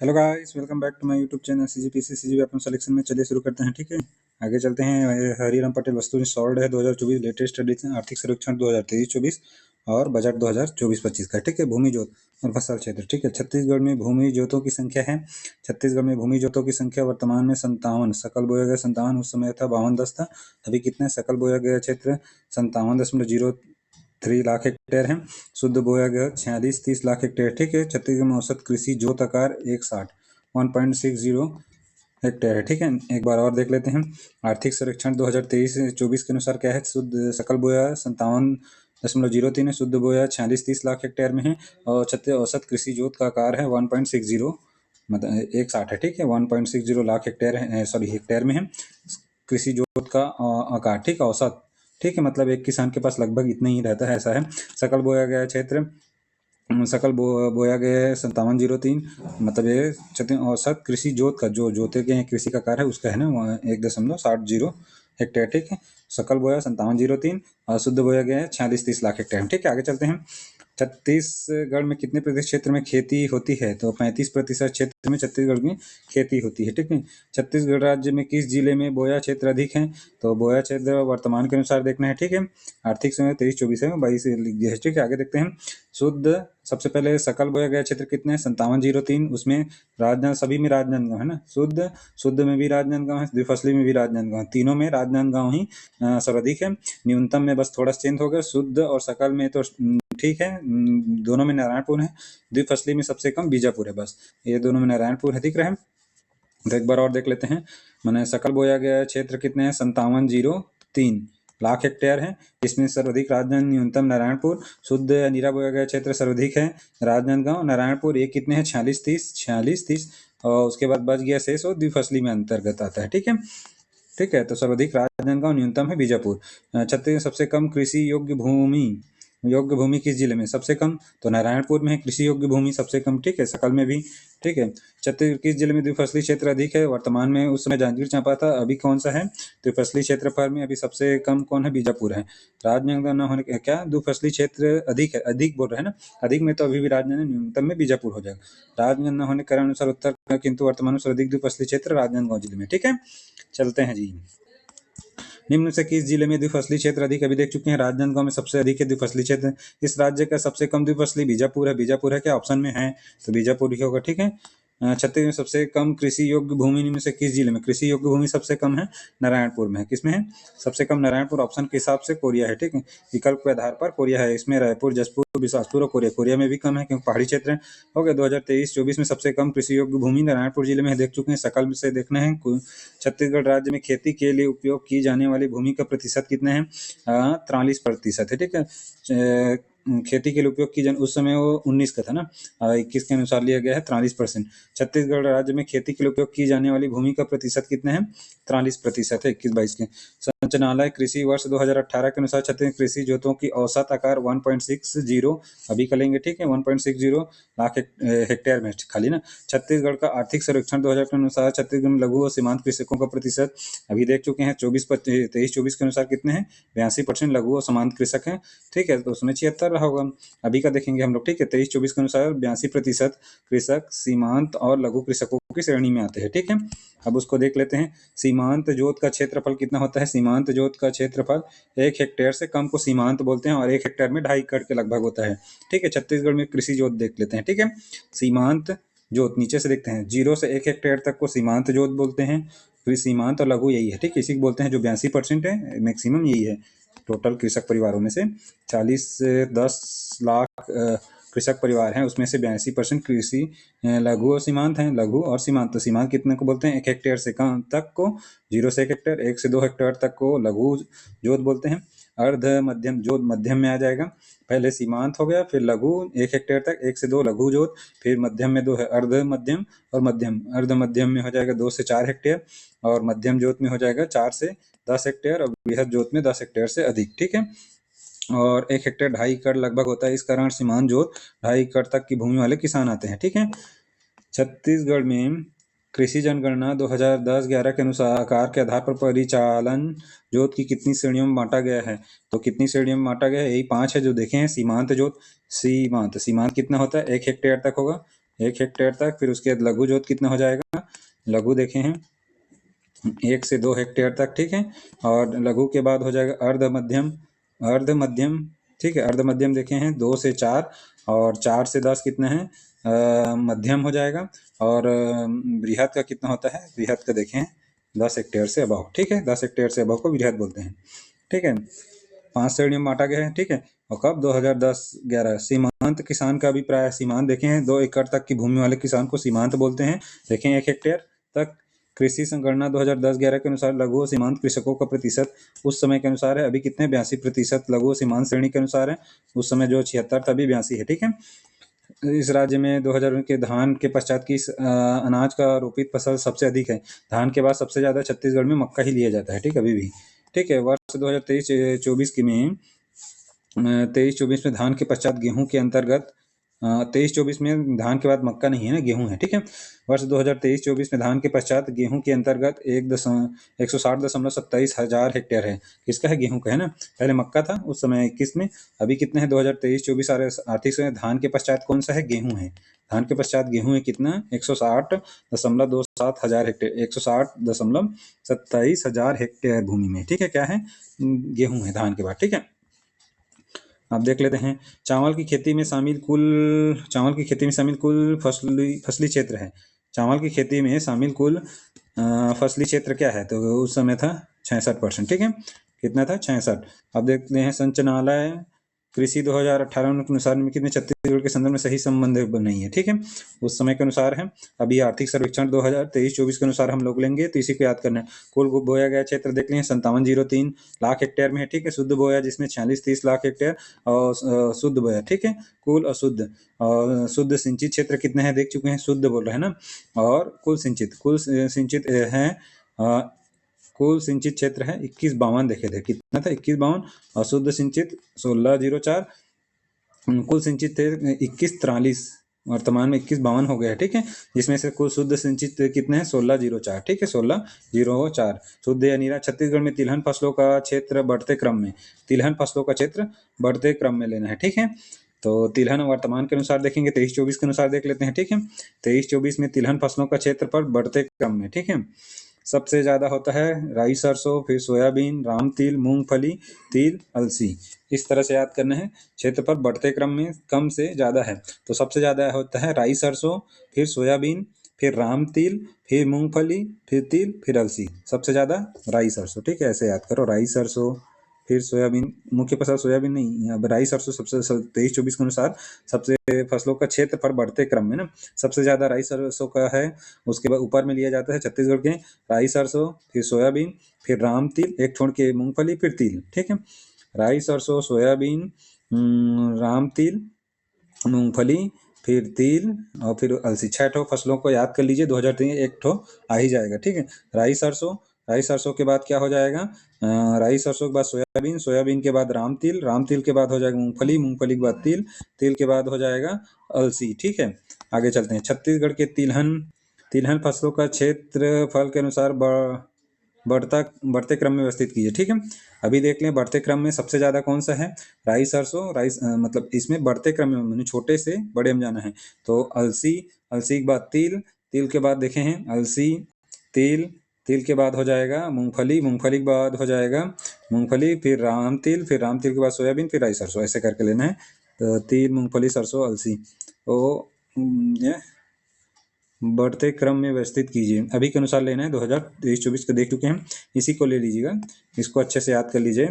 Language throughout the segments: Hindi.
Hello guys, welcome back to my YouTube channel CGP अपन सिलेक्शन में। चलिए शुरू करते हैं। ठीक है, आगे चलते हैं। हरिराम पटेल वस्तु सॉल्ड है 2024 लेटेस्ट एडिशन, आर्थिक सर्वेक्षण 2023-24 और बजट 2024-25 का। ठीक है, भूमि जोत और फसल क्षेत्र। ठीक है, छत्तीसगढ़ में भूमि जोतों की संख्या है। छत्तीसगढ़ में भूमि जोतों की संख्या वर्तमान में 57, सकल बोया गया 57, उस समय था 52 था। अभी कितने सकल बोया गया क्षेत्र 57.03 लाख हेक्टेयर है। शुद्ध बोया गया 46-30 लाख हेक्टेयर। ठीक है, छत्तीसगढ़ में औसत कृषि जोत आकार 160 हेक्टेयर है। ठीक है, एक बार और देख लेते हैं। आर्थिक सर्वेक्षण 2023-24 के अनुसार क्या है? शुद्ध सकल बोया 57.03 है, शुद्ध बोया 46-30 लाख हेक्टेयर में है। और छत्तीस औसत कृषि जोत का आकार है 1.60, मतलब 160 है। ठीक है, 1.60 लाख हेक्टेयर है, सॉरी हेक्टेयर में है कृषि जोत का आकार। ठीक है, औसत। ठीक है, मतलब एक किसान के पास लगभग इतना ही रहता है, ऐसा है। सकल बोया गया क्षेत्र, सकल बोया गया है 5703, मतलब ये औसत कृषि जोत का, जो जोते के कृषि का कार्य है उसका है ना 1.60 हेक्टेयर। ठीक है, सकल बोया 5703 और शुद्ध बोया गया है 46-30 लाख हेक्टेयर। ठीक है, आगे चलते हैं। छत्तीसगढ़ में कितने प्रतिशत क्षेत्र में खेती होती है? तो 35% क्षेत्र में छत्तीसगढ़ में खेती होती है। ठीक है, छत्तीसगढ़ राज्य में किस जिले में बोया क्षेत्र अधिक है? तो बोया क्षेत्र वर्तमान के अनुसार देखना है। ठीक है, आर्थिक समय 23-24 है, 22 लिख दिया है। ठीक है, आगे देखते हैं। शुद्ध, सबसे पहले सकल बोया गया क्षेत्र कितने हैं? 5703, उसमें राजनांदगांव, सभी में राजनांदगांव है ना। शुद्ध शुद्ध में भी राजनांदगांव है, द्विफसली में भी राजनांदगांव, तीनों में राजनांदगांव ही सर्वाधिक है। न्यूनतम में बस थोड़ा चेंज हो गया, शुद्ध और सकल में तो ठीक है, दोनों में नारायणपुर है। द्विफसली में सबसे कम बीजापुर है, बस ये दोनों में नारायणपुर है, दिख रहा है। तो एक बार और देख लेते हैं। मैंने सकल बोया गया क्षेत्र कितने हैं? 5703 लाख हेक्टेयर है। इसमें सर्वाधिक राजनांदगांव, न्यूनतम नारायणपुर। शुद्ध नीरा बोया गया क्षेत्र सर्वाधिक है राजनांदगांव, नारायणपुर। ये कितने हैं? 46-30 और उसके बाद बच गया शेष, और द्विफसली में अंतर्गत आता है। ठीक है, ठीक है, तो सर्वाधिक राजनांदगांव, न्यूनतम है बीजापुर। छत्तीसगढ़ सबसे कम कृषि योग्य भूमि किस जिले में? सबसे कम तो नारायणपुर में है कृषि योग्य भूमि सबसे कम। ठीक है, सकल में भी। ठीक है, छत्तीसगढ़ किस जिले में द्विफसली क्षेत्र अधिक है? वर्तमान में, उस समय जांजगीर चांपा था, अभी कौन सा है? द्विफसली क्षेत्रफल में अभी सबसे कम कौन है? बीजापुर है। राजनांदगांव न होने क्या द्विफसली क्षेत्र अधिक है, अधिक बोल रहे हैं ना, अधिक में तो अभी भी राजनांदगांव, न्यूनतम में बीजापुर हो जाएगा। राजनांदगांव न होने के कारण अनुसार उत्तर, किंतु वर्तमान में सर्वाधिक द्विफसली क्षेत्र राजनांदगांव जिले में। ठीक है, चलते हैं जी। निम्न से किस जिले में द्विफसली क्षेत्र अधिक? अभी देख चुके हैं, राजनांदगांव में सबसे अधिक है द्विफसली क्षेत्र। इस राज्य का सबसे कम द्विफसली बीजापुर है। बीजापुर है क्या ऑप्शन में है? तो बीजापुर ही होगा। ठीक है, छत्तीसगढ़ में सबसे कम कृषि योग्य भूमि निम्न से किस जिले में? कृषि योग्य भूमि सबसे कम है नारायणपुर में है। किसमें है सबसे कम? नारायणपुर। ऑप्शन के हिसाब से कोरिया है। ठीक है, विकल्प के आधार पर कोरिया है। इसमें रायपुर, जसपुर, बिलासपुर और कोरिया, कोरिया में भी कम है क्योंकि पहाड़ी क्षेत्र है। हो गया। 2023-24 में सबसे कम कृषि योग्य भूमि नारायणपुर जिले में है, देख चुके हैं। सकल से देखना है। छत्तीसगढ़ राज्य में खेती के लिए उपयोग की जाने वाली भूमि का प्रतिशत कितना है? 43% है। ठीक है, खेती के लिए उपयोग की जाने, उस समय वो 19 का था ना, 21 के अनुसार लिया गया है 43%। छत्तीसगढ़ राज्य में खेती के लिए उपयोग की जाने वाली भूमि का प्रतिशत कितना है? 43% है 21-22 के। संचालनालय कृषि वर्ष 2018 के अनुसार छत्तीसगढ़ कृषि जोतों की औसत आकार 1.60 अभी करेंगे। ठीक है, 1.60 लाख हेक्टेयर में खाली ना। छत्तीसगढ़ का आर्थिक सर्वेक्षण 2000 के अनुसार छत्तीसगढ़ में लघु और सीमांत कृषकों का प्रतिशत अभी देख चुके हैं। 23-24 के अनुसार कितने हैं? 82% लघु और सीमांत कृषक हैं। ठीक है, तो उसमें 76 रहा होगा। अभी का देखेंगे हम लोग। ठीक है, 23-24 के अनुसार 82% कृषक सीमांत और लघु कृषकों की श्रेणी में आते हैं। ठीक है, अब उसको देख लेते हैं। सीमांत जोत का क्षेत्रफल कितना होता है? सीमांत जोत का क्षेत्रफल 1 हेक्टेयर से कम को सीमांत बोलते हैं, और 1 हेक्टेयर में 2.5 एकड़ के लगभग होता है। ठीक है, छत्तीसगढ़ में कृषि जोत देख लेते हैं। ठीक है, सीमांत जोत नीचे से देखते हैं, 0 से 1 हेक्टेयर तक को सीमांत जोत बोलते हैं। फिर सीमांत और लघु यही है। ठीक है, इसी को बोलते हैं, जो 82% है, मैक्सिमम यही है टोटल कृषक परिवारों में से। 40 से 10 लाख कृषक परिवार हैं, उसमें से 82% कृषि लघु और सीमांत हैं। लघु और सीमांत, तो सीमांत कितने को बोलते हैं? 1 हेक्टेयर से कम तक को 0 से 1 हेक्टेयर, 1 से 2 हेक्टेयर तक को लघु जोत बोलते हैं। अर्ध मध्यम जोत मध्यम में आ जाएगा। पहले सीमांत हो गया, फिर लघु 1 हेक्टेयर तक, 1 से 2 लघु जोत, फिर मध्यम में 2 है अर्ध मध्यम, और मध्यम, अर्ध मध्यम में हो जाएगा 2 से 4 हेक्टेयर, और मध्यम जोत में हो जाएगा 4 से 10 हेक्टेयर, और बृहद जोत में 10 हेक्टेयर से अधिक। ठीक है, और 1 हेक्टेयर 2.5 एकड़ लगभग होता है। इस कारण सीमांत जोत 2.5 एकड़ तक की भूमि वाले किसान आते हैं। ठीक है, छत्तीसगढ़ में कृषि जनगणना 2010-11 के अनुसार आकार के आधार पर परिचालन जोत की कितनी श्रेणियों में बांटा गया है? तो कितनी श्रेणियों में बांटा गया है? यही 5 है जो देखे हैं। सीमांत जोत, सीमांत कितना होता है? 1 हेक्टेयर तक होगा। 1 हेक्टेयर तक। फिर उसके बाद लघु जोत कितना हो जाएगा, लघु देखे हैं 1 से 2 हेक्टेयर तक, ठीक है। और लघु के बाद हो जाएगा अर्ध मध्यम, अर्ध मध्यम, ठीक है। अर्ध मध्यम देखे हैं 2 से 4, और 4 से 10 कितना है, मध्यम हो जाएगा। और बृहद का कितना होता है, बृहद का देखें 10 हेक्टेयर से अबव, ठीक है। 10 हेक्टेयर से अबव को बृहद बोलते हैं, ठीक है। 5 श्रेणियों में बांटा गया है, ठीक है। और कब, 2010-11। सीमांत किसान का अभिप्राय, सीमांत देखे हैं 2 एकड़ तक की भूमि वाले किसान को सीमांत बोलते हैं। देखें 1 हेक्टेयर तक। कृषि संगणना 2010-11 के अनुसार लघु और सीमांत कृषकों का प्रतिशत उस समय के अनुसार है, अभी कितने, 82% लघु और सीमांत श्रेणी के अनुसार है। उस समय जो 76 था, अभी 82 है, ठीक है। इस राज्य में 2000 के धान के पश्चात किस अनाज का रोपित फसल सबसे अधिक है। धान के बाद सबसे ज्यादा छत्तीसगढ़ में मक्का ही लिया जाता है, ठीक, अभी भी, ठीक है। वर्ष 2023-24 की में 23-24 में धान के पश्चात गेहूं के अंतर्गत 23-24 में धान के बाद मक्का नहीं है ना, गेहूं है, ठीक है। वर्ष 2023-24 में धान के पश्चात गेहूं के अंतर्गत 160.27 हजार हेक्टेयर है, किसका है, गेहूं का है ना। पहले मक्का था उस समय 21 में, अभी कितने हैं 2023-24 आर्थिक समय धान के पश्चात कौन सा है, गेहूं है। धान के पश्चात गेहूं है कितना, 160.27 हजार हेक्टेयर, 160.27 हजार हेक्टेयर भूमि में, ठीक है। क्या है, गेहूं है धान के बाद, ठीक है। अब देख लेते हैं चावल की खेती में शामिल कुल फसली क्षेत्र है। चावल की खेती में शामिल कुल फसली क्षेत्र क्या है, तो उस समय था 66%, ठीक है। कितना था, 66। अब देखते हैं संचालनालय कृषि 2018 के अनुसार में कितने छत्तीसगढ़ के संदर्भ में सही संबंध नहीं है, ठीक है। उस समय के अनुसार है। अभी आर्थिक सर्वेक्षण 2023-24 के अनुसार हम लोग लेंगे, तो इसी को याद करना है। कुल बोया गया क्षेत्र देख लें 5703 लाख हेक्टेयर में है, ठीक है। शुद्ध बोया जिसमें 46-30 लाख हेक्टेयर और शुद्ध बोया, ठीक है। कुल अशुद्ध और शुद्ध सिंचित क्षेत्र कितने हैं देख चुके हैं, शुद्ध बोल रहे हैं ना। और कुल सिंचित है, कुल सिंचित क्षेत्र है 2152 देखे थे, कितना था, 2152। और शुद्ध सिंचित 1604, कुल सिंचित थे 2143, वर्तमान में 2152 हो गया है, ठीक है। जिसमें से कुल शुद्ध सिंचित कितने हैं, 1604, ठीक है, 1604 शुद्ध या नीरा। छत्तीसगढ़ में तिलहन फसलों का क्षेत्र बढ़ते क्रम में, तिलहन फसलों का क्षेत्र बढ़ते क्रम में लेना है, ठीक है। तो तिलहन वर्तमान के अनुसार देखेंगे, 23-24 के अनुसार देख लेते हैं, ठीक है। 23-24 में तिलहन फसलों का क्षेत्र पर बढ़ते क्रम में, ठीक है। सबसे ज्यादा होता है राई सरसों, फिर सोयाबीन, राम तिल, मूंगफली, तिल, अलसी। इस तरह से याद करना है, क्षेत्र पर बढ़ते क्रम में कम से ज्यादा है। तो सबसे ज्यादा होता है राई सरसों, फिर सोयाबीन, फिर राम तिल, फिर मूंगफली, फिर तिल, फिर अलसी। सबसे ज्यादा राई सरसों, ठीक है। ऐसे याद करो, राई सरसों, फिर सोयाबीन, मुख्य फसल सोयाबीन नहीं, अब राई सरसों सबसे 23-24 के अनुसार सबसे फसलों का क्षेत्र पर बढ़ते क्रम में ना, सबसे ज्यादा राई सरसों का है। उसके बाद ऊपर में लिया जाता है छत्तीसगढ़ के राई सरसों, फिर सोयाबीन, फिर राम तिल, एक छोड़ के मूंगफली, फिर तिल, ठीक है। राई सरसों, सोयाबीन, राम तिल, मूंगफली, फिर तिल और फिर अलसी। 6 ठो फसलों को याद कर लीजिए, 2003 एक ठो आ ही जाएगा, ठीक है। राई सरसों के बाद क्या हो जाएगा, राई सरसों के बाद सोयाबीन, सोयाबीन के बाद राम तिल के बाद हो जाएगा मूंगफली, मूंगफली के बाद तिल, तिल के बाद हो जाएगा अलसी, ठीक है। आगे चलते हैं। छत्तीसगढ़ के तिलहन फसलों का क्षेत्रफल के अनुसार बढ़ते क्रम में व्यवस्थित कीजिए, ठीक है। अभी देख लें बढ़ते क्रम में सबसे ज्यादा कौन सा है, राई सरसों, मतलब इसमें बढ़ते क्रम में छोटे से बड़े में जाना है। तो अलसी, अलसी के बाद तिल, तिल के बाद देखे हैं अलसी, तिल, तिल के बाद हो जाएगा मूंगफली, मूंगफली के बाद हो जाएगा मूंगफली, फिर राम तिल के बाद सोयाबीन, फिर राई सरसों, ऐसे करके लेना है। तो तिल, मूंगफली, सरसों, अलसी, तो ये बढ़ते क्रम में व्यवस्थित कीजिए, अभी के अनुसार लेना है। 2023-24 को देख चुके हैं, इसी को ले लीजिएगा, इसको अच्छे से याद कर लीजिए।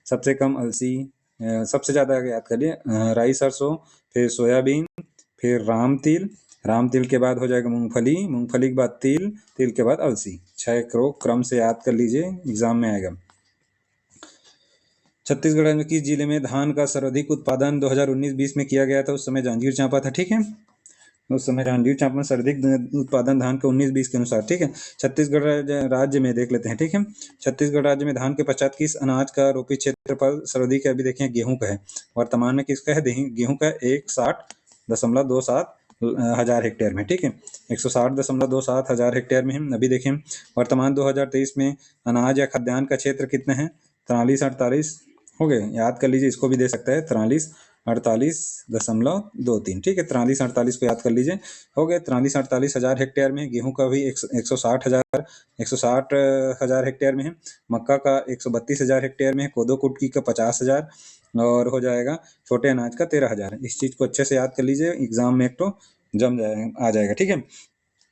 सबसे कम अलसी, सबसे ज़्यादा याद करिए राई सरसों, फिर सोयाबीन, फिर राम तिल के बाद हो जाएगा मूंगफली, मूंगफली के बाद तिल, तिल के बाद अलसी। 6 क्रम से याद कर लीजिए, एग्जाम में आएगा। छत्तीसगढ़ में किस जिले में धान का सर्वाधिक उत्पादन 2019-20 में किया गया था, उस समय जांजगीर चांपा था, ठीक है। उस समय जांजगीर चांपा में सर्वाधिक उत्पादन धान का 19-20 के अनुसार, ठीक है। छत्तीसगढ़ राज्य में देख लेते हैं, ठीक है। छत्तीसगढ़ राज्य में धान के पश्चात किस अनाज का रोपित क्षेत्रफल सर्वाधिक है, अभी देखें गेहूं का है। वर्तमान में किसका है, गेहूं का 160.27 हजार हेक्टेयर में, ठीक है। 160.27 हजार हेक्टेयर में हम अभी देखें। वर्तमान 2023 में अनाज या खाद्यान्न का क्षेत्र कितना है, 43-48 हो गए, याद कर लीजिए, इसको भी दे सकता है 43 43.23, ठीक है। 43-48 को याद कर लीजिए। हो गए 43-48 हज़ार हेक्टेयर में। गेहूं का भी 160 हज़ार हेक्टेयर में है। मक्का का 132 हज़ार हेक्टेयर में है। कोदो कुटकी का 50 हज़ार और हो जाएगा छोटे अनाज का 13 हज़ार। इस चीज़ को अच्छे से याद कर लीजिए, एग्जाम में एक तो जम जाएगा, आ जाएगा, ठीक है।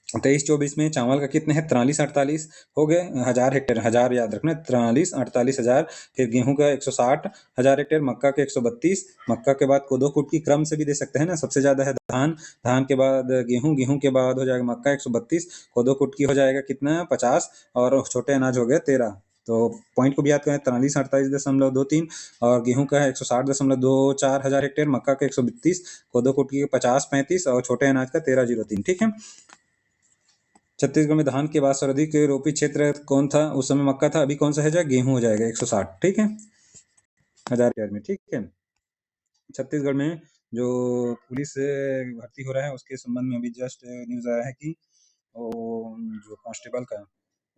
23-24 में चावल का कितने हैं? 43-48 हो गए हज़ार हेक्टेयर, हज़ार याद रखना, 43-48 हज़ार। फिर गेहूं का 160 हज़ार हेक्टेयर, मक्का के 132, मक्का के बाद कोदो कुटकी, क्रम से भी दे सकते हैं ना, सबसे ज्यादा है धान, धान के बाद गेहूं, गेहूं के बाद हो जाएगा मक्का 132, कोदो कुटकी हो जाएगा कितना 50 और छोटे अनाज हो गए 13। तो पॉइंट को भी याद करें, 43-48.23 और गेहूं का है 160.24 हज़ार हेक्टेयर, मक्का का 132, कोदो कुटकी का 50-35 और छोटे अनाज का 1303, ठीक है। छत्तीसगढ़ में धान के बाद सर्वाधिक रोपी क्षेत्र कौन था? उस समय मक्का था, अभी कौन सा है? गेहूं हो जाएगा 160, ठीक है, हज़ार हेक्टेयर में, ठीक है। छत्तीसगढ़ में जो पुलिस भर्ती हो रहा है उसके संबंध में अभी जस्ट न्यूज आया है कि वो जो कांस्टेबल का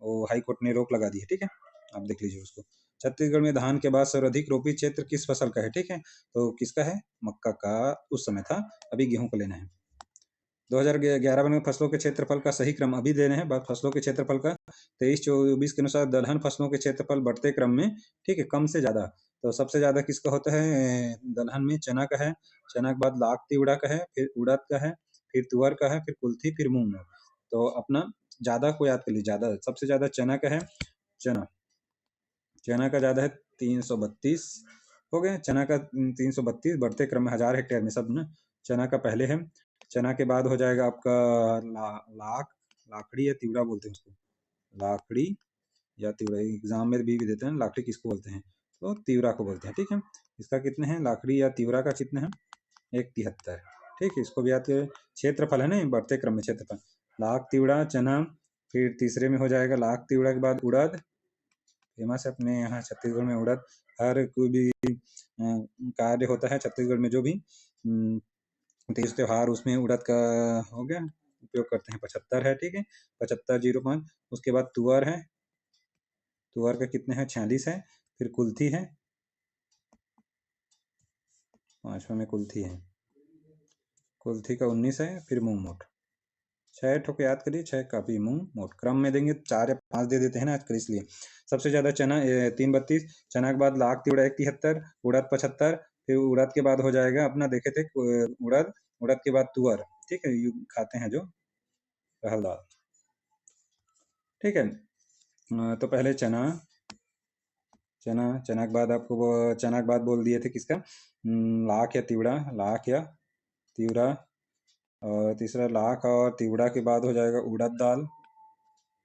वो हाई कोर्ट ने रोक लगा दी है, ठीक है, आप देख लीजिए उसको। छत्तीसगढ़ में धान के बाद सर्वाधिक रोपी क्षेत्र किस फसल का है? ठीक है, तो किसका है? मक्का का उस समय था, अभी गेहूं को लेना है। 2011 में फसलों के क्षेत्रफल का सही क्रम अभी दे रहे हैं, बात फसलों के क्षेत्रफल का। 23-24 के अनुसार दलहन फसलों के क्षेत्रफल बढ़ते क्रम में, ठीक है, कम से ज्यादा। तो सबसे ज्यादा किसका होता है? दलहन में चना का है, चना के बाद लाख तिवड़ा का है, फिर उड़द का है, फिर तुअर का है, फिर कुल्थी, फिर मूंग। तो अपना ज्यादा को याद कर लीजिए, ज्यादा सबसे ज्यादा चना का है, चना चना का ज्यादा है 332 हो गए, चना का 332 बढ़ते क्रम में हज़ार हेक्टेयर में सब ना, चना का पहले है। चना के बाद हो जाएगा आपका लाखड़ी या तिवड़ा बोलते हैं उसको, लाखड़ी या तिवड़ा, एग्जाम में भी देते हैं, लाखड़ी किसको बोलते हैं? तो तिवड़ा को बोलते हैं, ठीक है। इसका कितने हैं? लाखड़ी या तिवड़ा का कितने हैं? 173, ठीक है। इसको भी याद करें, क्षेत्रफल है ना, बढ़ते क्रम में क्षेत्रफल। लाख तिवड़ा चना, फिर तीसरे में हो जाएगा लाख तिवड़ा के बाद उड़द, फेमस है अपने यहाँ छत्तीसगढ़ में उड़द। हर कोई भी कार्य होता है छत्तीसगढ़ में, जो भी तीज त्योहार, उसमें उड़द का हो गया उपयोग करते हैं। 75 है, ठीक है, 7505। उसके बाद तुअर है, तुअर का कितने हैं? 46 है। फिर कुल्थी है, पांचवा में कुल्थी है, कुल्थी का 19 है। फिर मूंग मोट, 6 ठोक याद करिए, 6 काफी। मूंग मोट क्रम में देंगे, 4 या 5 दे देते हैं ना आजकल, इसलिए। सबसे ज्यादा चना 332, चना के बाद लाख तिवड़ा 173, उड़द 75, फिर उड़द के बाद हो जाएगा अपना, देखे थे उड़द, उड़द के बाद तुअर, ठीक है, खाते हैं जो रहल दाल, ठीक है। तो पहले चना, चना के बाद आपको चना के बाद बोल दिए थे किसका? लाख या तिवड़ा, लाख या तिवड़ा। और तीसरा लाख और तिवड़ा के बाद हो जाएगा उड़द दाल,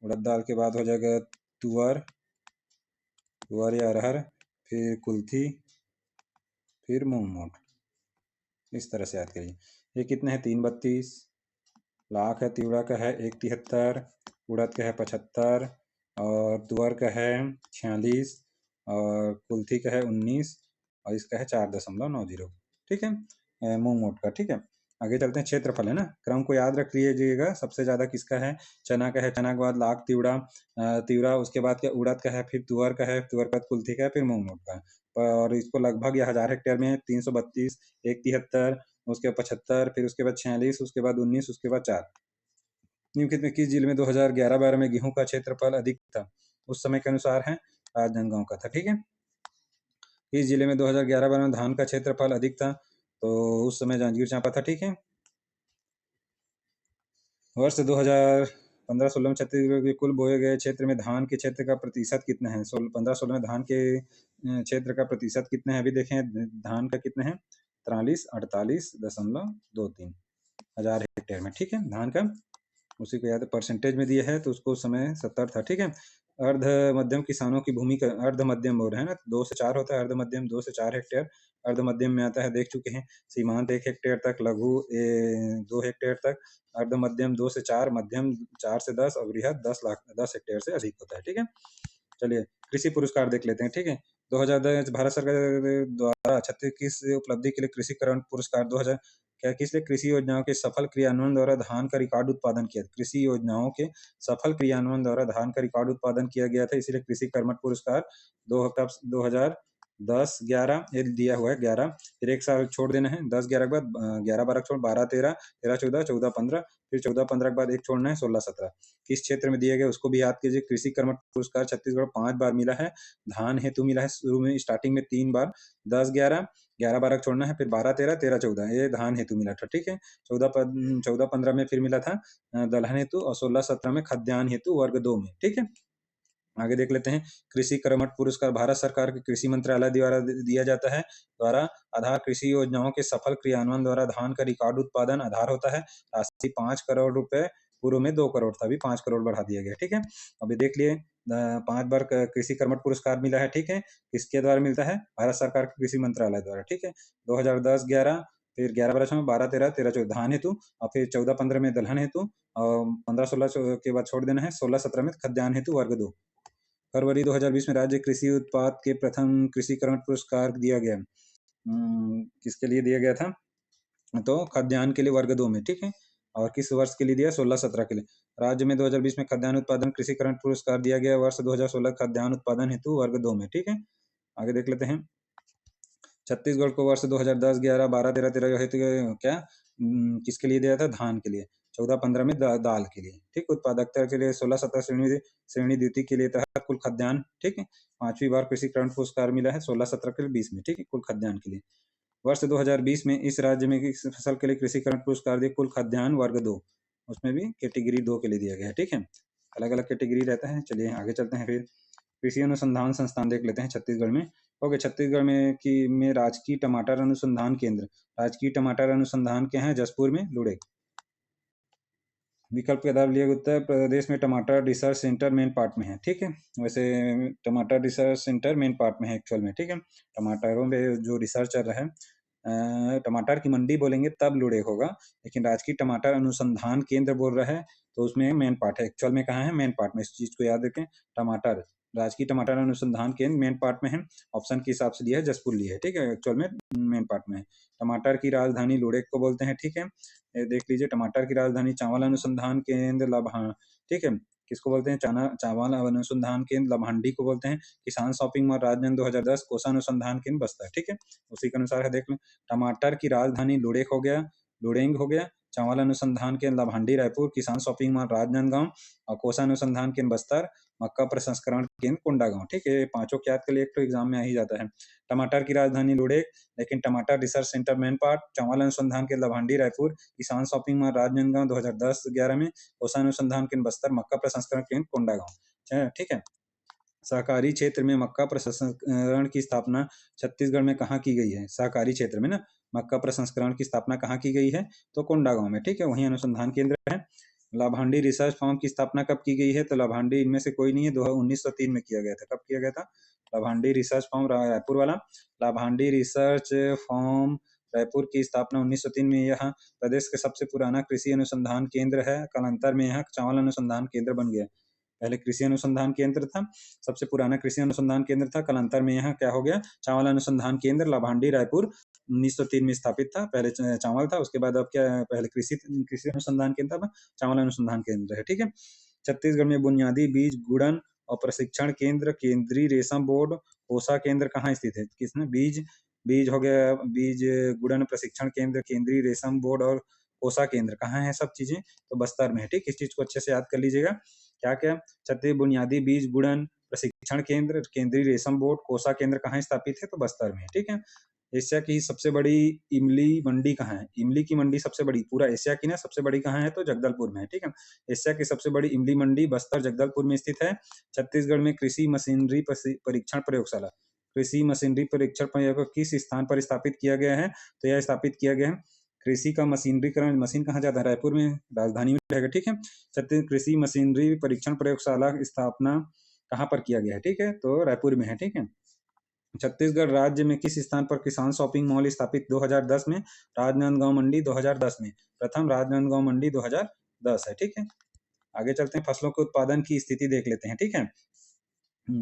उड़द दाल के बाद हो जाएगा तुअर, तुअर या अरहर, फिर कुल्थी, फिर मूंग मोट। इस तरह से याद करिए। ये कितने हैं? 332, लाख है तिवड़ा का है 173, उड़द का है 75 और तुअर का है 46 और कुल्थी का है 19 और इसका है 4.90, ठीक है, मूंग मोट का, ठीक है। आगे चलते हैं, क्षेत्रफल है ना, क्रम को याद रख लीजिएगा। सबसे ज्यादा किसका है? चना का है, चना के बाद लाख तिवड़ा, तिवड़ा, उसके बाद क्या? उड़द का है, फिर तुअर का है, तुअर के बाद कुल्थी का है, फिर मूंग मोट का है। और इसको लगभग या हज़ार हेक्टेयर में 332, 173, उसके बाद 75, फिर उसके बाद 46, उसके बाद 19, उसके बाद 4। निम्नलिखित में किस जिले में 2011-12 में गेहूं का क्षेत्रफल अधिक था? उस समय के अनुसार है राजनांदगांव का था, ठीक है। किस जिले में 2011-12 में धान का क्षेत्रफल अधिक था? तो उस समय जांजगीर चांपा था, ठीक है। वर्ष 2015-16 में छत्तीसगढ़ के कुल बोए गए क्षेत्र में धान के क्षेत्र का प्रतिशत कितना है? 15-16 में धान के क्षेत्र का प्रतिशत कितना है? अभी देखें, धान का कितना है? 43-48.23 हज़ार हेक्टेयर में, ठीक है, धान का। उसी को याद परसेंटेज में दिया है, तो उसको उस समय 70 था, ठीक है। अर्ध मध्यम किसानों की भूमि का, अर्ध मध्यम बोल रहे हैं ना, 2 से 4 होता है, अर्ध मध्यम 2 से 4 हेक्टेयर, अर्ध मध्यम में आता है, देख चुके हैं। सीमांत 1 हेक्टेयर तक, लघु 2 हेक्टेयर तक, अर्ध मध्यम 2 से 4, मध्यम 4 से 10 और बृहद 10 हेक्टेयर से अधिक होता है, ठीक है। चलिए कृषि पुरस्कार देख लेते हैं, ठीक है। 2010 भारत सरकार द्वारा छत्तीस किस उपलब्धि के लिए कृषिकरण पुरस्कार 2000 क्या किस लिए? कृषि योजनाओं के सफल क्रियान्वयन द्वारा धान का रिकॉर्ड उत्पादन किया। कृषि योजनाओं के सफल क्रियान्वयन द्वारा धान का रिकॉर्ड उत्पादन किया गया था, इसलिए कृषि कर्मठ पुरस्कार 2000 10 11 ये दिया हुआ है 11, फिर एक साल छोड़ देना है, 10 11 के बाद 11 12 छोड़ 12 13 13 14 14 15, फिर 14 15 के बाद एक छोड़ना है 16 17। किस क्षेत्र में दिया गया उसको भी याद कीजिए। कृषि कर्मठ पुरस्कार छत्तीसगढ़ 5 बार मिला है। धान हेतु मिला है शुरू में स्टार्टिंग में 3 बार। 10 11 11 12 छोड़ना है, फिर 12 13 13 14 ये धान हेतु मिला था, ठीक है। 14 15 में फिर मिला था दलहन हेतु, और 16 17 में खाद्यान्न हेतु वर्ग 2 में, ठीक है। आगे देख लेते हैं। कृषि कर्मठ पुरस्कार भारत सरकार के कृषि मंत्रालय द्वारा दिया जाता है। द्वारा आधार कृषि योजनाओं के सफल क्रियान्वयन द्वारा धान का रिकॉर्ड उत्पादन आधार होता है। राशि 5 करोड़ रुपए, पूर्व में 2 करोड़ था, अभी 5 करोड़ बढ़ा दिया गया, ठीक है। अभी देख लिए 5 बार कृषि कर्मठ पुरस्कार मिला है, ठीक है। किसके द्वारा मिलता है? भारत सरकार के कृषि मंत्रालय द्वारा, ठीक है। 2010 11, फिर 11 12 12 13 13 14 धान हेतु, और फिर 14 15 में दलहन हेतु, और 15 16 के बाद छोड़ देना है, 16 17 में खाद्यान्न हेतु वर्ग 2। फरवरी 2020 में राज्य कृषि उत्पाद के प्रथम कृषि कर्मठ पुरस्कार दिया गया। किसके लिए दिया गया था? तो खाद्यान्न के लिए वर्ग 2 में, ठीक है। और किस वर्ष के लिए दिया? 16 17 के लिए। राज्य में 2020 में खाद्यान्न उत्पादन कृषि कर्मठ पुरस्कार दिया गया वर्ष 2016 खाद्यान्न उत्पादन हेतु वर्ग 2 में, ठीक है। आगे देख लेते हैं। छत्तीसगढ़ को वर्ष 2010 11 12 13 13 हेतु क्या किसके लिए दिया था? धान के लिए। 14 15 में दाल के लिए, ठीक। उत्पादकता के लिए 16 17 श्रेणी द्वितीय के लिए तहत कुल खाद्यान्न, ठीक है। 5वीं बार कृषि कर्मठ पुरस्कार मिला है 16 17 के लिए 20 में, ठीक है, कुल खाद्यान्न के लिए। वर्ष 2020 में इस राज्य में किस फसल के लिए कृषि कर्मठ पुरस्कार दिया? कुल खाद्यान्न वर्ग 2, उसमें भी कैटेगरी 2 के लिए दिया गया है, ठीक है। अलग अलग कैटेगरी रहता है। चलिए आगे चलते हैं। फिर कृषि अनुसंधान संस्थान देख लेते हैं छत्तीसगढ़ में। ओके, छत्तीसगढ़ में राजकीय टमाटर अनुसंधान केंद्र, राजकीय टमाटर अनुसंधान के हैं जसपुर में, लुड़े। विकल्प के आधार लिए उत्तर प्रदेश में टमाटर रिसर्च सेंटर मेन पार्ट में है, ठीक है। वैसे टमाटर रिसर्च सेंटर मेन पार्ट में है एक्चुअल में, ठीक है। टमाटरों में जो रिसर्च चल रहा है, टमाटर की मंडी बोलेंगे तब लुड़े होगा, लेकिन राजकीय टमाटर अनुसंधान केंद्र बोल रहा है तो उसमें मेन पार्ट है। एक्चुअल में कहाँ है? मेन पार्ट में। इस चीज को याद रखें। टमाटर राजकीय टमाटर अनुसंधान केंद्र मेन पार्ट में है। ऑप्शन के हिसाब से दिया है, जसपुर लिया है, ठीक है। एक्चुअल में मेन पार्ट में है। टमाटर की राजधानी लुड़े को बोलते हैं, ठीक है। देख लीजिए, टमाटर की राजधानी चावल अनुसंधान केंद्र लम्हा, ठीक है। किसको बोलते हैं? चावल अनुसंधान केंद्र लम्हांडी को बोलते हैं। किसान शॉपिंग मॉल राजनंद 2010 कोसा अनुसंधान केंद्र बस्तर, ठीक है। उसी के अनुसार है, देख लें। टमाटर की राजधानी लुड़ेक हो गया, लुड़ेंग हो गया। चावल अनुसंधान केंद्र लभांडी रायपुर, किसान शॉपिंग मॉल राजनांदगांव, और कोसा अनुसंधान केंद्र बस्तर, मक्का प्रसंस्करण केंद्र कोंडागांव, ठीक है। पांचों के याद के लिए एक तो एग्जाम में आ ही जाता है। टमाटर की राजधानी लुड़ेक, लेकिन टमाटर रिसर्च सेंटर मेन पार्ट, चावल अनुसंधान केंद्र लभांडी रायपुर, किसान शॉपिंग मॉल राजनांदगांव 2010 11 में, कोसा अनुसंधान केंद्र बस्तर, मक्का प्रसंस्करण केंद्र कोंडागांव, ठीक है। सहकारी क्षेत्र में मक्का प्रसंस्करण की स्थापना छत्तीसगढ़ में कहाँ की गई है? सहकारी क्षेत्र में ना मक्का प्रसंस्करण की स्थापना कहाँ की गई है? तो कोंडागांव में, ठीक है। वहीं अनुसंधान केंद्र है। लाभांडी रिसर्च फार्म की स्थापना कब की गई है? तो लाभांडी इनमें से कोई नहीं है, 1903 में किया गया था। कब किया गया था? लाभांडी रिसर्च फार्म रायपुर वाला। लाभांडी रिसर्च फार्म रायपुर की स्थापना 1903 में। यह प्रदेश का सबसे पुराना कृषि अनुसंधान केंद्र है। कालांतर में यह चावल अनुसंधान केंद्र बन गया। पहले कृषि अनुसंधान केंद्र था, सबसे पुराना कृषि अनुसंधान केंद्र था। कालांतर में यहाँ क्या हो गया? चावल अनुसंधान केंद्र लाभांडी रायपुर 1903 में स्थापित था। पहले चावल था, उसके बाद अब क्या? पहले कृषि कृषि अनुसंधान केंद्र था, चावल अनुसंधान केंद्र है, ठीक है। छत्तीसगढ़ में बुनियादी बीज गुड़न और प्रशिक्षण केंद्र, केंद्रीय रेशम बोर्ड, कोसा केंद्र कहाँ स्थित है? किसमें? बीज बीज हो गया, बीज गुड़न प्रशिक्षण केंद्र, केंद्रीय रेशम बोर्ड और कोसा केंद्र कहाँ है? सब चीजें तो बस्तर में है, ठीक। इस चीज को अच्छे से याद कर लीजिएगा। क्या क्या? छत्तीसगढ़ बुनियादी बीज गुड़न प्रशिक्षण केंद्र, केंद्रीय रेशम बोर्ड, कोसा केंद्र कहाँ स्थापित है? तो बस्तर में है, ठीक है। एशिया की सबसे बड़ी इमली मंडी कहाँ है? इमली की मंडी सबसे बड़ी पूरा एशिया की ना सबसे बड़ी कहाँ है? तो जगदलपुर में है, ठीक है। एशिया की सबसे बड़ी इमली मंडी बस्तर जगदलपुर में स्थित है। छत्तीसगढ़ में कृषि मशीनरी परीक्षण प्रयोगशाला, कृषि मशीनरी परीक्षण प्रयोग किस स्थान पर स्थापित किया गया है? तो यह स्थापित किया गया है कृषि का मशीनरीकरण, मशीन कहाँ जाता है? रायपुर में, राजधानी में रहेगा, ठीक है। छत्तीसगढ़ कृषि मशीनरी परीक्षण प्रयोगशाला स्थापना कहाँ पर किया गया है? ठीक है, तो रायपुर में है, ठीक है। छत्तीसगढ़ राज्य में किस स्थान पर किसान शॉपिंग मॉल स्थापित? 2010 में। राजनांदगांव मंडी 2010 में, प्रथम राजनांदगांव मंडी 2010 है, ठीक है। आगे चलते हैं, फसलों के उत्पादन की स्थिति देख लेते हैं, ठीक है।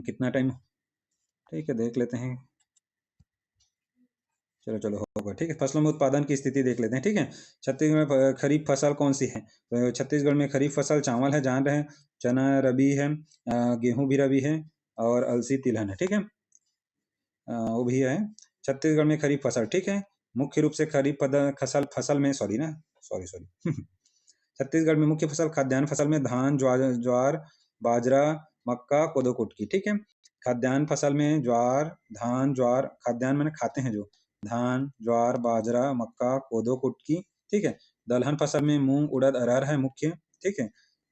कितना टाइम? ठीक है, देख लेते हैं। चलो चलो होगा, ठीक है। फसलों में उत्पादन की स्थिति देख लेते हैं, ठीक है। छत्तीसगढ़ में खरीफ फसल कौन सी है? तो छत्तीसगढ़ में खरीफ फसल चावल है, जान रहे हैं। चना रबी है, गेहूं भी रबी है, और अलसी तिलहन है, ठीक है। वो भी है छत्तीसगढ़ में खरीफ फसल, ठीक है। मुख्य रूप से खरीफ फसल में सॉरी छत्तीसगढ़ में मुख्य फसल खाद्यान्न फसल में धान, ज्वार, बाजरा, मक्का, कोदो, कुटकी, ठीक है। खाद्यान्न फसल में ज्वार, धान, ज्वार, खाद्यान्न मैंने खाते हैं जो, धान, ज्वार, बाजरा, मक्का, कोदो, कुटकी, ठीक है। दलहन फसल में मूंग, उड़द, अरहर है मुख्य, ठीक है।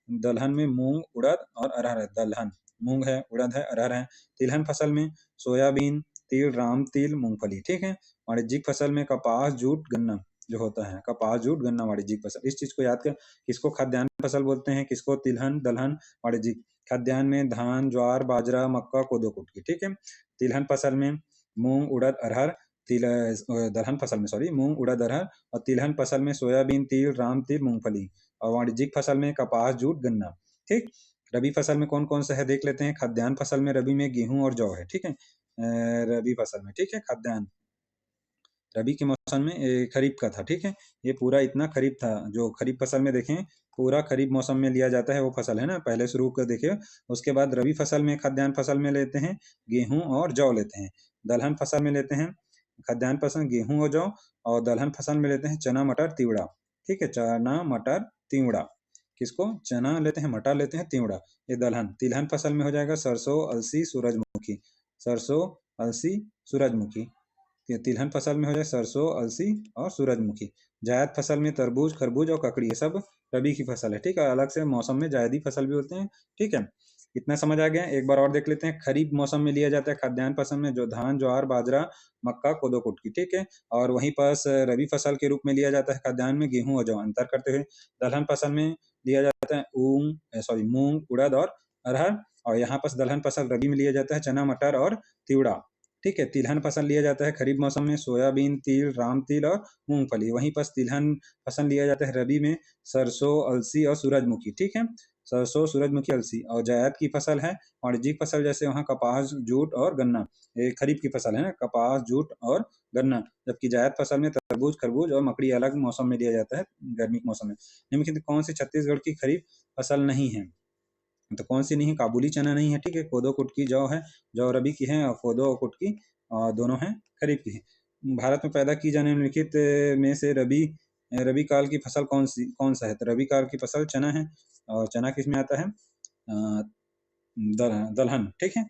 दलहन में मूंग, उड़द और अरहर है। दलहन मूंग है, उड़द है, अरहर है। तिलहन फसल में सोयाबीन, तिल, राम तिल, मूंगफली, ठीक है। वाणिज्यिक फसल में कपास, जूट, गन्ना जो होता है, कपास, जूट, गन्ना वाणिज्यिक फसल। इस चीज को याद कर, किसको खाद्यान्न फसल बोलते हैं, किसको तिलहन, दलहन, वाणिज्यिक। खाद्यान्न में धान, ज्वार, बाजरा, मक्का, कोदो, कुटकी, ठीक है। तिलहन फसल में मूंग, उड़द, अरहर, दलहन फसल में मूंग, उड़द, अरहर, और तिलहन फसल में सोयाबीन, तिल, राम तिल, मूंगफली, और वाणिज्यिक फसल में कपास, जूट, गन्ना, ठीक। रबी फसल में कौन कौन सा है देख लेते हैं। खाद्यान्न फसल में रबी में गेहूं और जौ है, ठीक है। रबी फसल में, ठीक है। खाद्यान्न रबी के मौसम में खरीफ का था, ठीक है। ये पूरा इतना खरीफ था। जो खरीफ फसल में देखें, पूरा खरीफ मौसम में लिया जाता है वो फसल है ना, पहले शुरू कर देखिए। उसके बाद रबी फसल में, खाद्यान्न फसल में लेते हैं गेहूं और जौ लेते हैं। दलहन फसल में लेते हैं खाद्यान्न फसल गेहूं और जौ, और दलहन फसल में लेते हैं चना, मटर, तिवड़ा, ठीक है। चना, मटर, तिवड़ा, किसको, चना लेते हैं, मटर लेते हैं, तिवड़ा, ये दलहन। तिलहन फसल में हो जाएगा सरसों, अलसी, सूरजमुखी, सरसों, अलसी, सूरजमुखी। तिलहन फसल में हो जाए सरसों, अलसी और सूरजमुखी। जायद फसल में तरबूज, खरबूज और ककड़ी, ये सब रबी की फसल है, ठीक है। अलग से मौसम में जायदी फसल भी होते हैं, ठीक है। इतना समझ आ गया। एक बार और देख लेते हैं। खरीफ मौसम में लिया जाता है खाद्यान्न फसल में जो धान, ज्वार, बाजरा, मक्का, कोदो, कुटकी, ठीक है। और वहीं पास रबी फसल के रूप में लिया जाता है खाद्यान्न में गेहूं और जौ। अंतर करते हुए दलहन फसल में लिया जाता है मूंग, उड़द और अरहर, और यहाँ पास दलहन फसल रबी में लिया जाता है चना, मटर और तिवड़ा, ठीक है। तिलहन फसल लिया जाता है खरीफ मौसम में सोयाबीन, तिल, राम तिल और मूंगफली। वहीं पर तिलहन फसल लिया जाता है रबी में सरसों, अलसी और सूरजमुखी, ठीक है। सरसों, सूरजमुखी, अलसी। और जायद की फसल है वाणिज्यिक फसल, जैसे वहाँ कपास, जूट और गन्ना, ये खरीफ की फसल है ना, कपास, जूट और गन्ना। जबकि जायद फसल में तरबूज, खरबूज और मकड़ी अलग मौसम में लिया जाता है, गर्मी के मौसम में। निम्नलिखित कौन सी छत्तीसगढ़ की खरीफ फसल नहीं है, तो कौन सी नहीं है। काबुली चना नहीं है, ठीक है। कोदो, कुटकी, जौ है, जौ रबी की है, और कोदो और कुटकी दोनों हैं खरीफ की है। भारत में पैदा की जाने निम्नलिखित में से रबी काल की फसल कौन सा है, तो रबी काल की फसल चना है, और चना किस में आता है, दलहन, ठीक है।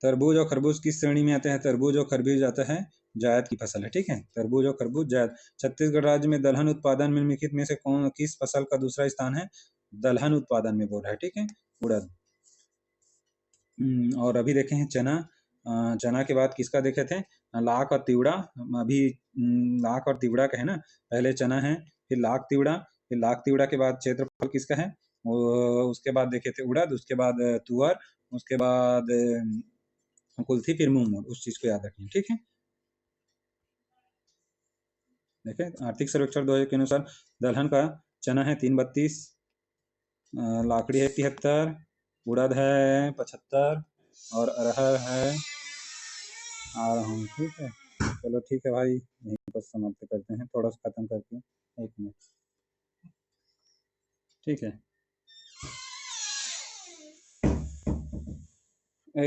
तरबूज और खरबूज किस श्रेणी में आते हैं, तरबूज और खरबूज आता है जायद की फसल है, ठीक है। तरबूज और खरबूज जायद। छत्तीसगढ़ राज्य में दलहन उत्पादन में निम्नलिखित में से किस फसल का दूसरा स्थान है, दलहन उत्पादन में बोल रहा है, ठीक है। उड़द। और अभी देखे हैं चना। चना के बाद किसका देखे थे, लाख और तिवड़ा। अभी लाख और तिवड़ा का है ना, पहले चना है, फिर लाख, तिवड़ा, फिर लाख, तिवड़ा के बाद क्षेत्रफल किसका है, उसके बाद देखे थे उड़द, उसके बाद तुअर, उसके बाद कुल्थी, फिर मूंग। उस चीज को याद रखें, ठीक है। देखें आर्थिक सर्वेक्षण 2000 के अनुसार दलहन का चना है 332, लाकड़ी है 73, उड़द है 75, और अरहर है आ रहा हूँ, ठीक है। चलो ठीक है भाई, यहीं पर समाप्त करते हैं, थोड़ा सा खत्म करके 1 मिनट, ठीक है।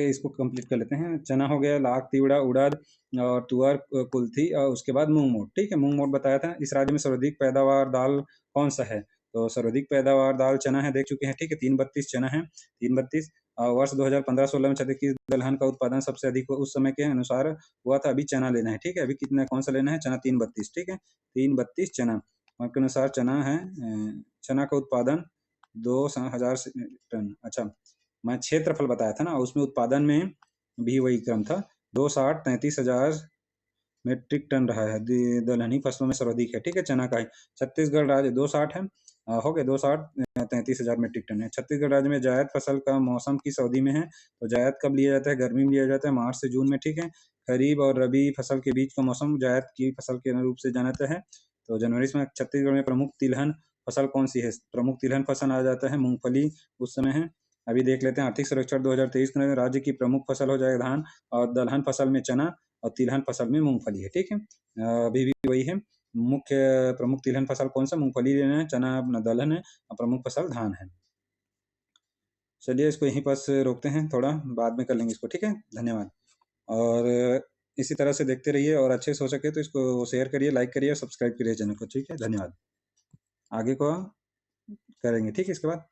इसको कंप्लीट कर लेते हैं। चना हो गया, लाख, तिवड़ा, उड़द और तुअर, कुल्थी, और उसके बाद मूंग मोट, ठीक है। मूंग मोट बताया था। इस राज्य में सर्वाधिक पैदावार दाल कौन सा है, तो सर्वाधिक पैदावार दाल चना है, देख चुके हैं, ठीक है। 332 चना है, 332। वर्ष 2015-16 में छत्तीसगढ़ दलहन का उत्पादन सबसे अधिक उस समय के अनुसार हुआ था। अभी चना लेना है, ठीक है। अभी कितना, कौन सा लेना है, चना 332, ठीक है। 332 चना के अनुसार चना है। चना का उत्पादन 2000 टन। अच्छा, मैं क्षेत्रफल बताया था ना, उसमें उत्पादन में भी वही क्रम था। 260 33,000 मीट्रिक टन रहा है। दलहनी फसलों में सर्वाधिक है, ठीक है, चना का है। छत्तीसगढ़ राज्य 260 है, हो गए 260 33,000 मीट्रिक टन है। छत्तीसगढ़ राज्य में जायद फसल का मौसम किस अवधि में है, तो जायद कब लिया जाता है, गर्मी में लिया जाता है, मार्च से जून में, ठीक है। खरीफ और रबी फसल के बीच का मौसम जायद की फसल के रूप से जाना जाता है। तो जनवरी में छत्तीसगढ़ में प्रमुख तिलहन फसल कौन सी है, प्रमुख तिलहन फसल आ जाता है मूंगफली, उस समय है। अभी देख लेते हैं आर्थिक सर्वेक्षण 2023 के राज्य की प्रमुख फसल हो जाएगा धान, और दलहन फसल में चना, और तिलहन फसल में मूंगफली है, ठीक है। अभी भी वही है। मुख्य प्रमुख तिलहन फसल कौन सा, मूंगफली है, चना अपना दलहन है, और प्रमुख फसल धान है। चलिए इसको यहीं पर रोकते हैं, थोड़ा बाद में कर लेंगे इसको, ठीक है। धन्यवाद। और इसी तरह से देखते रहिए, और अच्छे से हो सके तो इसको शेयर करिए, लाइक करिए और सब्सक्राइब करिए चैनल को। ठीक है, धन्यवाद। आगे को करेंगे ठीक है इसके बाद।